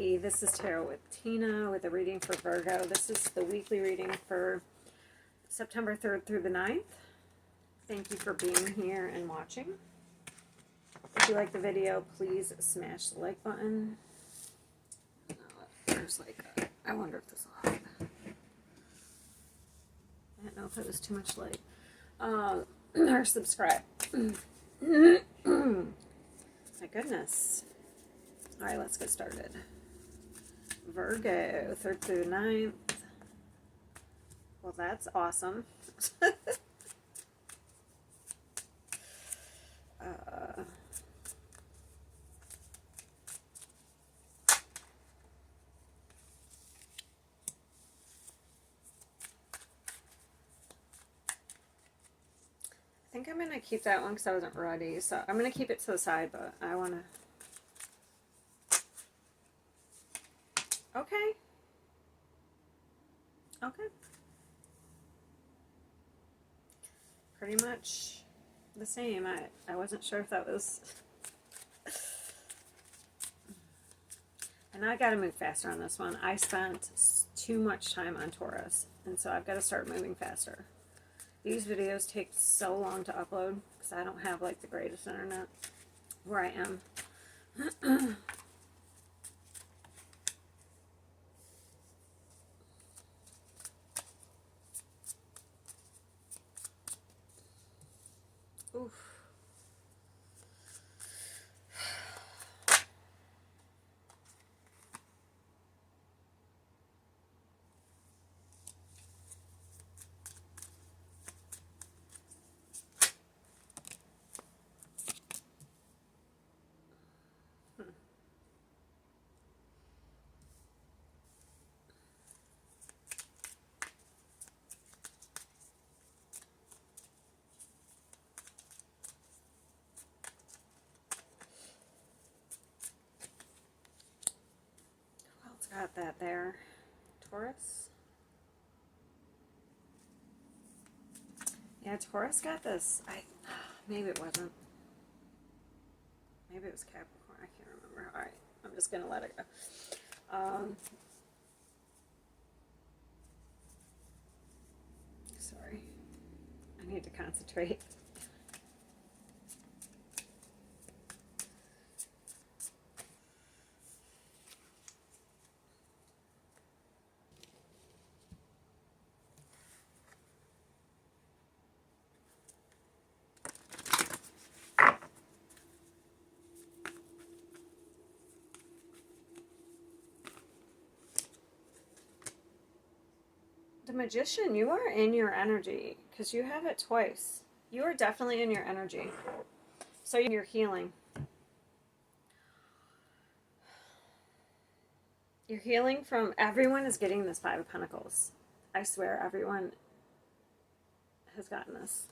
Hey, this is Tarot with Tina with a reading for Virgo. This is the weekly reading for September 3rd through the 9th. Thank you for being here and watching. If you like the video, please smash the like button. There's like I wonder if this will help. I don't know if it was too much light. Or subscribe. My goodness. All right, let's get started. Virgo, 3rd through 9th. Well, that's awesome. I think I'm going to keep that one because I wasn't ready. So I'm going to keep it to the side, but I want to... Okay. Okay. Pretty much the same. I wasn't sure if that was... And I got to move faster on this one. I spent too much time on Taurus, and so I've got to start moving faster. These videos take so long to upload because I don't have like the greatest internet where I am. Oof. Got that there. Taurus. Yeah, Taurus got this. Maybe it wasn't. Maybe it was Capricorn. I can't remember. All right, I'm just gonna let it go. Sorry, I need to concentrate. The Magician, you are in your energy because you have it twice. You are definitely in your energy. So you're healing. You're healing from... Everyone is getting this Five of Pentacles. I swear, everyone has gotten this.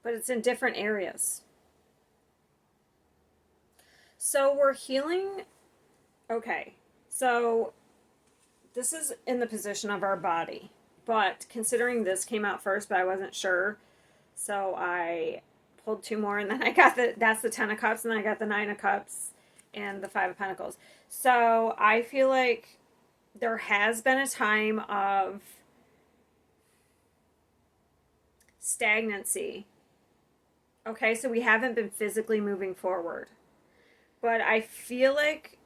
But it's in different areas. So we're healing... Okay, so... This is in the position of our body, but considering this came out first, but I wasn't sure, so I pulled two more, and then I got that's the 10 of Cups, and then I got the 9 of Cups and the 5 of Pentacles. So I feel like there has been a time of stagnancy. Okay, so we haven't been physically moving forward. But I feel like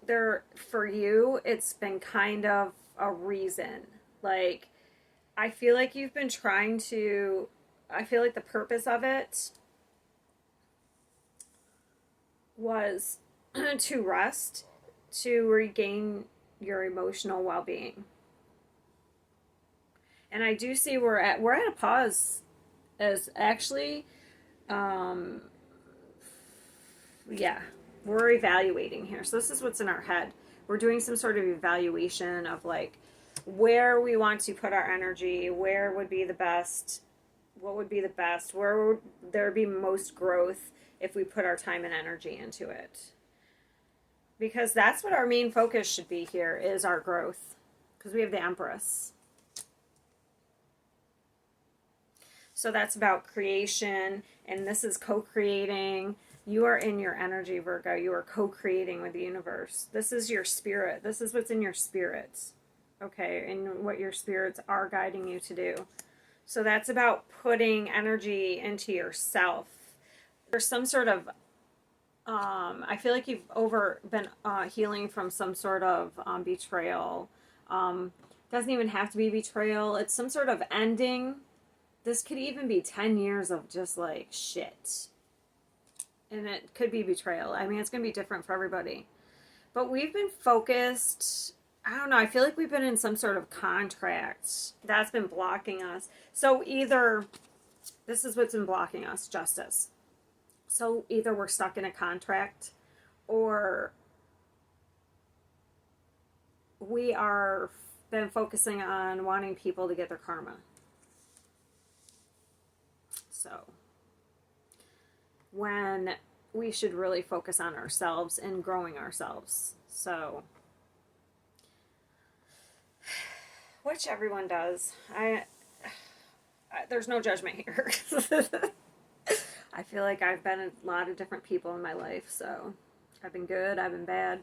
for you, it's been kind of a reason. Like, I feel like you've been trying to... I feel like the purpose of it was to rest, to regain your emotional well-being. And I do see we're at a pause as actually, yeah, we're evaluating here. So this is what's in our head. We're doing some sort of evaluation of like where we want to put our energy, where would be the best, what would be the best, where would there be most growth if we put our time and energy into it. Because that's what our main focus should be here, is our growth. Because we have the Empress. So that's about creation, and this is co-creating. You are in your energy, Virgo. You are co-creating with the universe. This is your spirit. This is what's in your spirits. Okay, and what your spirits are guiding you to do. So that's about putting energy into yourself. There's some sort of I feel like you've been healing from some sort of betrayal. Doesn't even have to be betrayal. It's some sort of ending. This could even be 10 years of just like shit. And it could be betrayal. I mean, it's going to be different for everybody. But we've been focused. I don't know. I feel like we've been in some sort of contract that's been blocking us. So either this is what's been blocking us, justice. So either we're stuck in a contract or we are been focusing on wanting people to get their karma. So when we should really focus on ourselves and growing ourselves. So which everyone does. There's no judgment here. I feel like I've been a lot of different people in my life, so I've been good, I've been bad.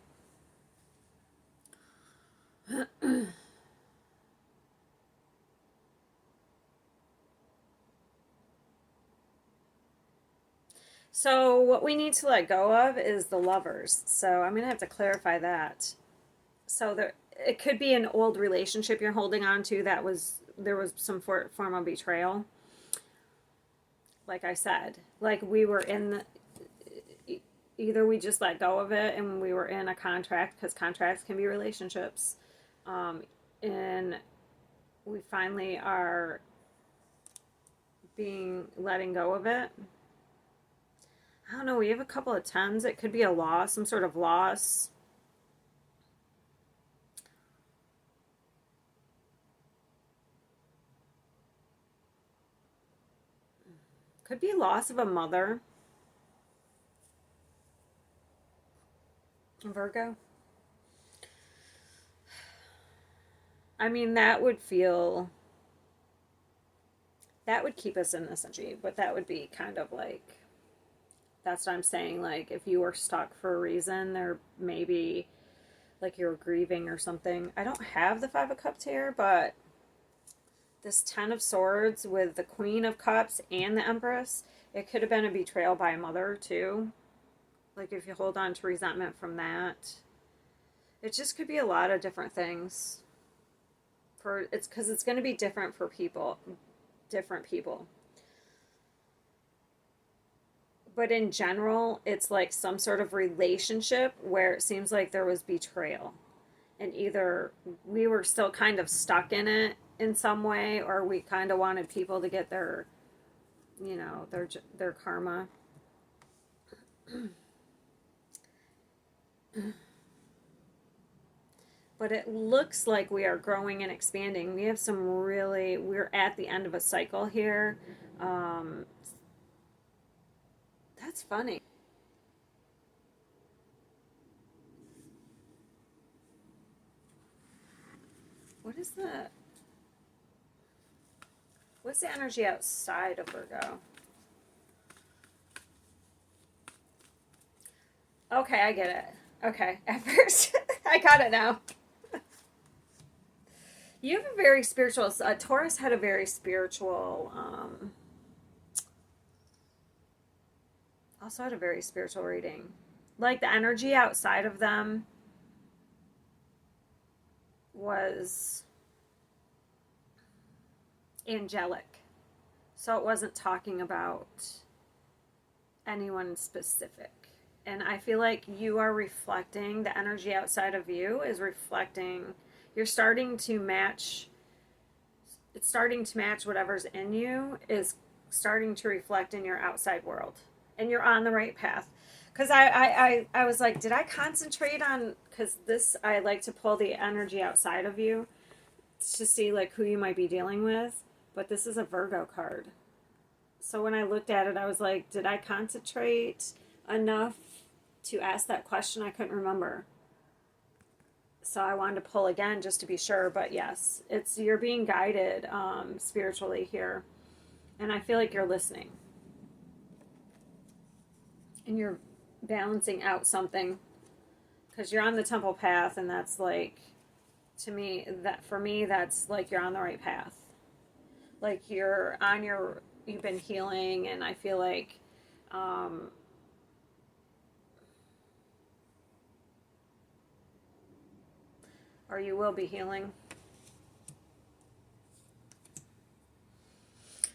So what we need to let go of is the lovers. So I'm going to have to clarify that. So it could be an old relationship you're holding on to there was some form of betrayal. Like I said, like we were either we just let go of it and we were in a contract, because contracts can be relationships, and we finally are letting go of it. I don't know, we have a couple of tens. It could be a loss, some sort of loss. Could be loss of a mother. Virgo. I mean, that would keep us in this energy, but that would be kind of like, that's what I'm saying. Like, if you were stuck for a reason, there maybe, like you're grieving or something. I don't have the Five of Cups here, but this Ten of Swords with the Queen of Cups and the Empress, it could have been a betrayal by a mother too. Like if you hold on to resentment from that, it just could be a lot of different things. It's because it's going to be different for different people. But in general, it's like some sort of relationship where it seems like there was betrayal. And either we were still kind of stuck in it in some way, or we kind of wanted people to get their karma. But it looks like we are growing and expanding. We have we're at the end of a cycle here. That's funny. What's the energy outside of Virgo? Okay, I get it. Okay, at first, I got it now. You have a very spiritual, Taurus had a very spiritual, also had a very spiritual reading. Like the energy outside of them was angelic. So it wasn't talking about anyone specific. And I feel like you are reflecting, the energy outside of you is reflecting, it's starting to match whatever's in you is starting to reflect in your outside world. And you're on the right path. Because I was like, did I concentrate on, because I like to pull the energy outside of you to see like who you might be dealing with. But this is a Virgo card. So when I looked at it, I was like, did I concentrate enough to ask that question? I couldn't remember. So I wanted to pull again just to be sure. But yes, you're being guided spiritually here. And I feel like you're listening. and you're balancing out something, because you're on the temple path, and that's like, to me, that for me, that's like you're on the right path. Like you've been healing, and I feel like, um, or you will be healing.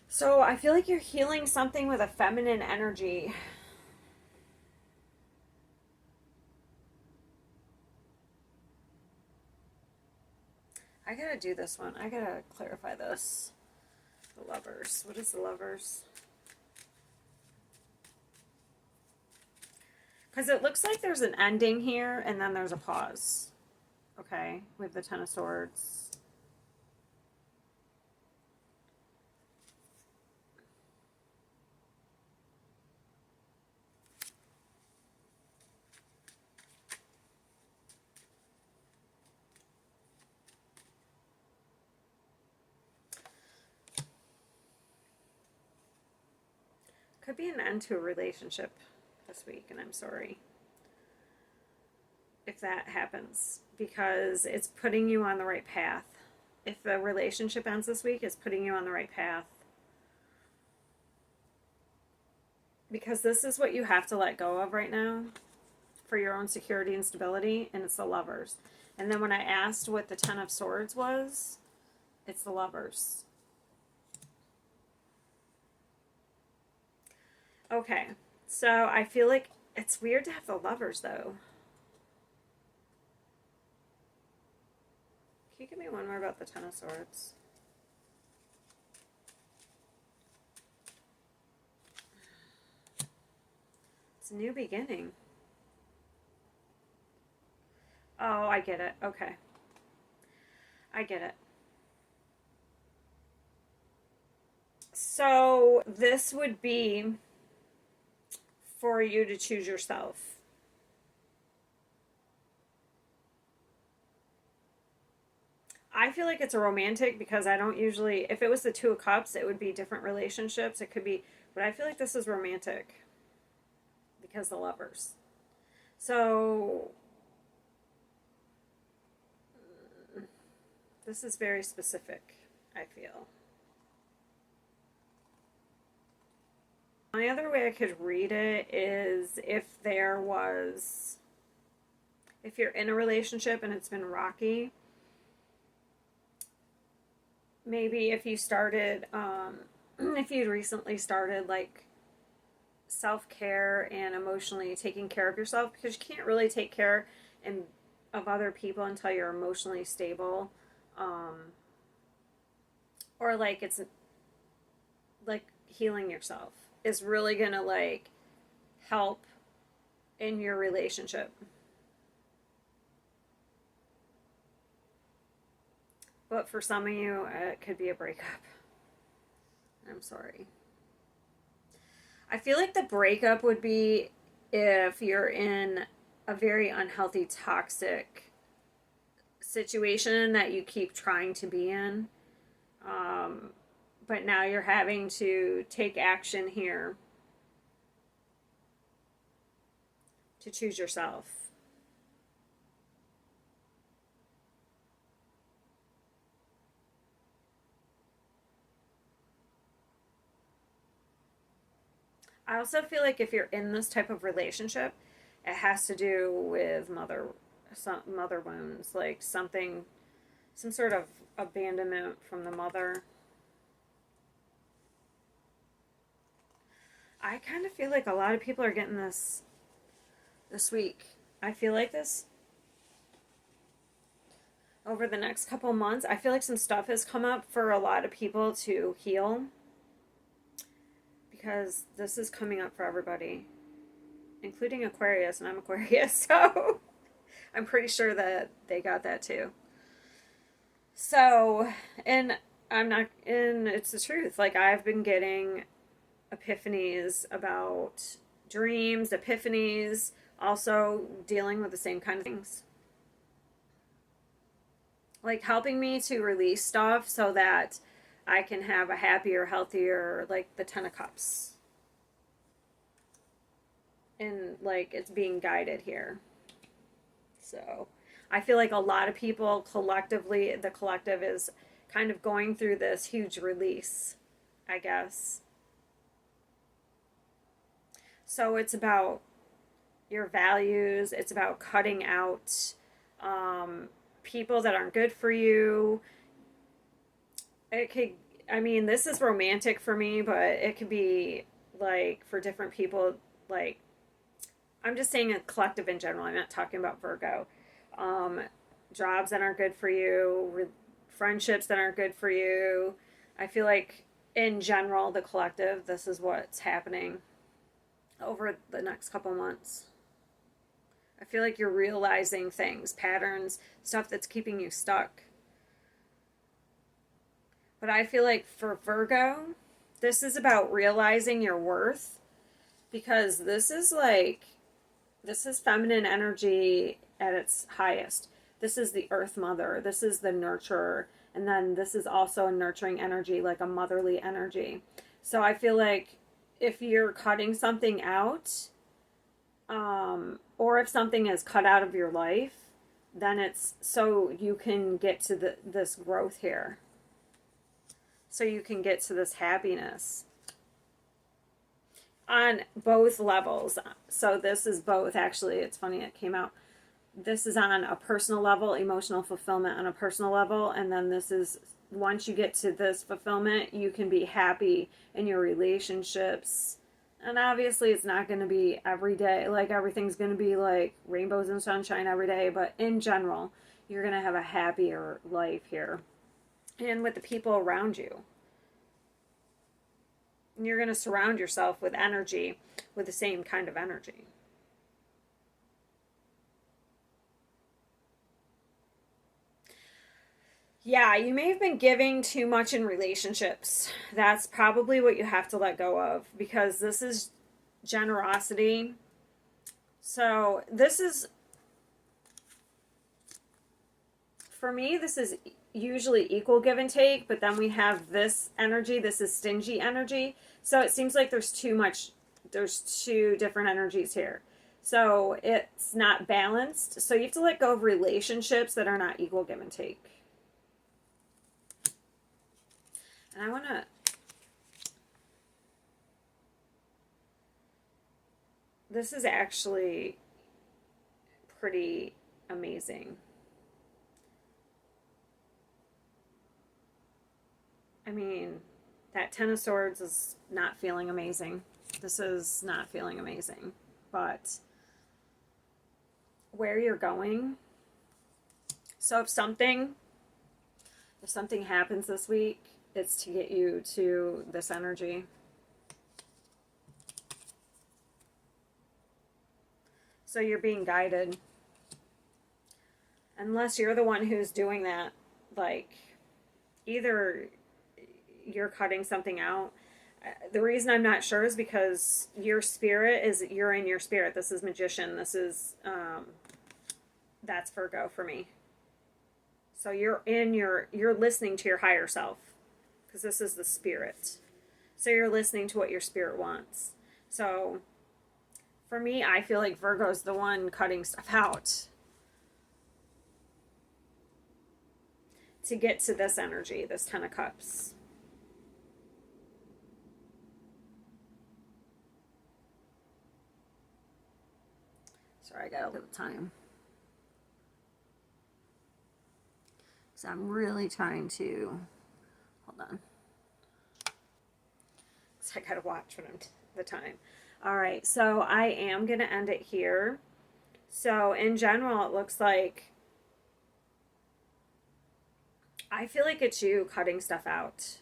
So I feel like you're healing something with a feminine energy. I gotta do this one. I gotta clarify this. The Lovers. What is the Lovers? Because it looks like there's an ending here, and then there's a pause. Okay, we have the Ten of Swords. Could be an end to a relationship this week, and I'm sorry if that happens, because it's putting you on the right path. If the relationship ends this week, it's putting you on the right path. Because this is what you have to let go of right now for your own security and stability, and it's the Lovers. And then when I asked what the Ten of Swords was, it's the Lovers. Okay, so I feel like it's weird to have the Lovers, though. Can you give me one more about the Ten of Swords? It's a new beginning. Oh, I get it. Okay. I get it. So this would be for you to choose yourself. I feel like it's a romantic, because I don't usually, if it was the Two of Cups, it would be different relationships. It could be, but I feel like this is romantic because the Lovers. So this is very specific, I feel. The other way I could read it is if you're in a relationship and it's been rocky, maybe if you started, if you'd recently started like self-care and emotionally taking care of yourself, because you can't really take care of other people until you're emotionally stable, or like it's like healing yourself is really gonna like help in your relationship. But for some of you, it could be a breakup. I'm sorry. I feel like the breakup would be if you're in a very unhealthy, toxic situation that you keep trying to be in. But now you're having to take action here to choose yourself. I also feel like if you're in this type of relationship, it has to do with mother wounds, like something, some sort of abandonment from the mother. I kind of feel like a lot of people are getting this week. I feel like this over the next couple months. I feel like some stuff has come up for a lot of people to heal, because this is coming up for everybody, including Aquarius, and I'm Aquarius, so I'm pretty sure that they got that too. So, and it's the truth. Like, I've been getting epiphanies about dreams, epiphanies, also dealing with the same kind of things. Like, helping me to release stuff so that I can have a happier, healthier, like the Ten of Cups. and like it's being guided here. So I feel like a lot of people collectively, the collective is kind of going through this huge release, I guess. So it's about your values, it's about cutting out people that aren't good for you. It could, I mean, this is romantic for me, but it could be like for different people, like, I'm just saying a collective in general. I'm not talking about Virgo. Um, Jobs that aren't good for you, friendships that aren't good for you. I feel like in general, the collective, this is what's happening over the next couple months. I feel like you're realizing things, patterns, stuff that's keeping you stuck. But I feel like for Virgo, this is about realizing your worth because this is feminine energy at its highest. This is the earth mother. This is the nurturer. And then this is also a nurturing energy, like a motherly energy. So I feel like if you're cutting something out, or if something is cut out of your life, then it's so you can get to this growth here. So you can get to this happiness on both levels. So this is both, actually. It's funny it came out. This is on a personal level, emotional fulfillment on a personal level, and then this is once you get to this fulfillment, you can be happy in your relationships. And obviously it's not going to be every day, like everything's going to be like rainbows and sunshine every day, but in general, you're going to have a happier life here. And with the people around you. And you're going to surround yourself with energy, with the same kind of energy. Yeah, you may have been giving too much in relationships. That's probably what you have to let go of because this is generosity. So, this is, for me, this is usually equal give and take, but then we have this energy. This is stingy energy. So, it seems like there's two different energies here. So, it's not balanced. So, you have to let go of relationships that are not equal give and take. And I want to, this is actually pretty amazing. I mean, that Ten of Swords is not feeling amazing. This is not feeling amazing. But where you're going, so if something happens this week, it's to get you to this energy. So you're being guided. Unless you're the one who's doing that, like, either you're cutting something out. The reason I'm not sure is because your spirit is, you're in your spirit. This is Magician. This is, that's Virgo for me. So you're listening to your higher self because this is the spirit. So you're listening to what your spirit wants. So for me, I feel like Virgo's the one cutting stuff out to get to this energy, this Ten of Cups. Sorry, I got a little time. So I'm really trying to, hold on. So I gotta watch when I'm the time. All right, so I am gonna end it here. So in general, it looks like I feel like it's you cutting stuff out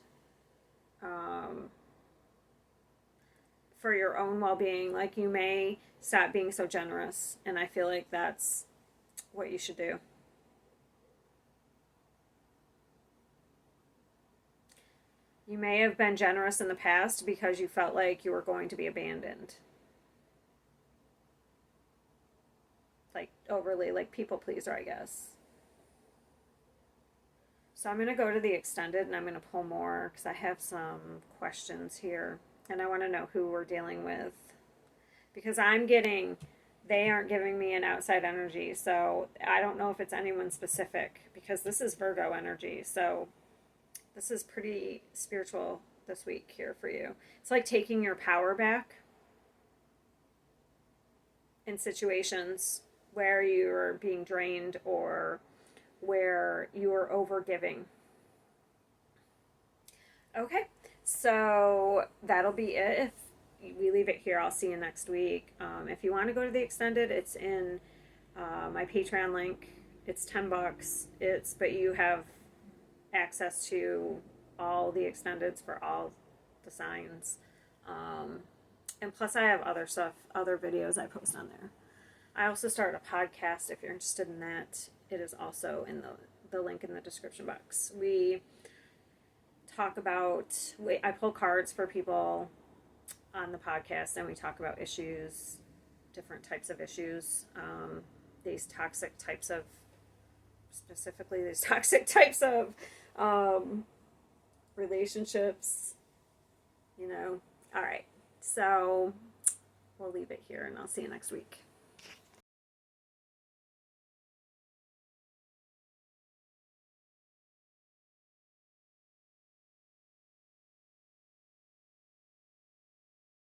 for your own well-being. Like you may stop being so generous, and I feel like that's what you should do. You may have been generous in the past because you felt like you were going to be abandoned. Like overly, like people pleaser, I guess. So I'm going to go to the extended and I'm going to pull more because I have some questions here and I want to know who we're dealing with. because they aren't giving me an outside energy. So I don't know if it's anyone specific, because this is Virgo energy. So this is pretty spiritual this week here for you. It's like taking your power back in situations where you're being drained or where you're over giving. Okay, so that'll be it. If we leave it here, I'll see you next week. If you want to go to the extended, it's in my Patreon link. It's $10. But you have access to all the extendeds for all the signs. And plus, I have other stuff, other videos I post on there. I also started a podcast. If you're interested in that, it is also in the link in the description box. We talk about, I pull cards for people on the podcast, and we talk about issues, different types of issues, specifically these toxic types of relationships, you know. All right, so we'll leave it here, and I'll see you next week.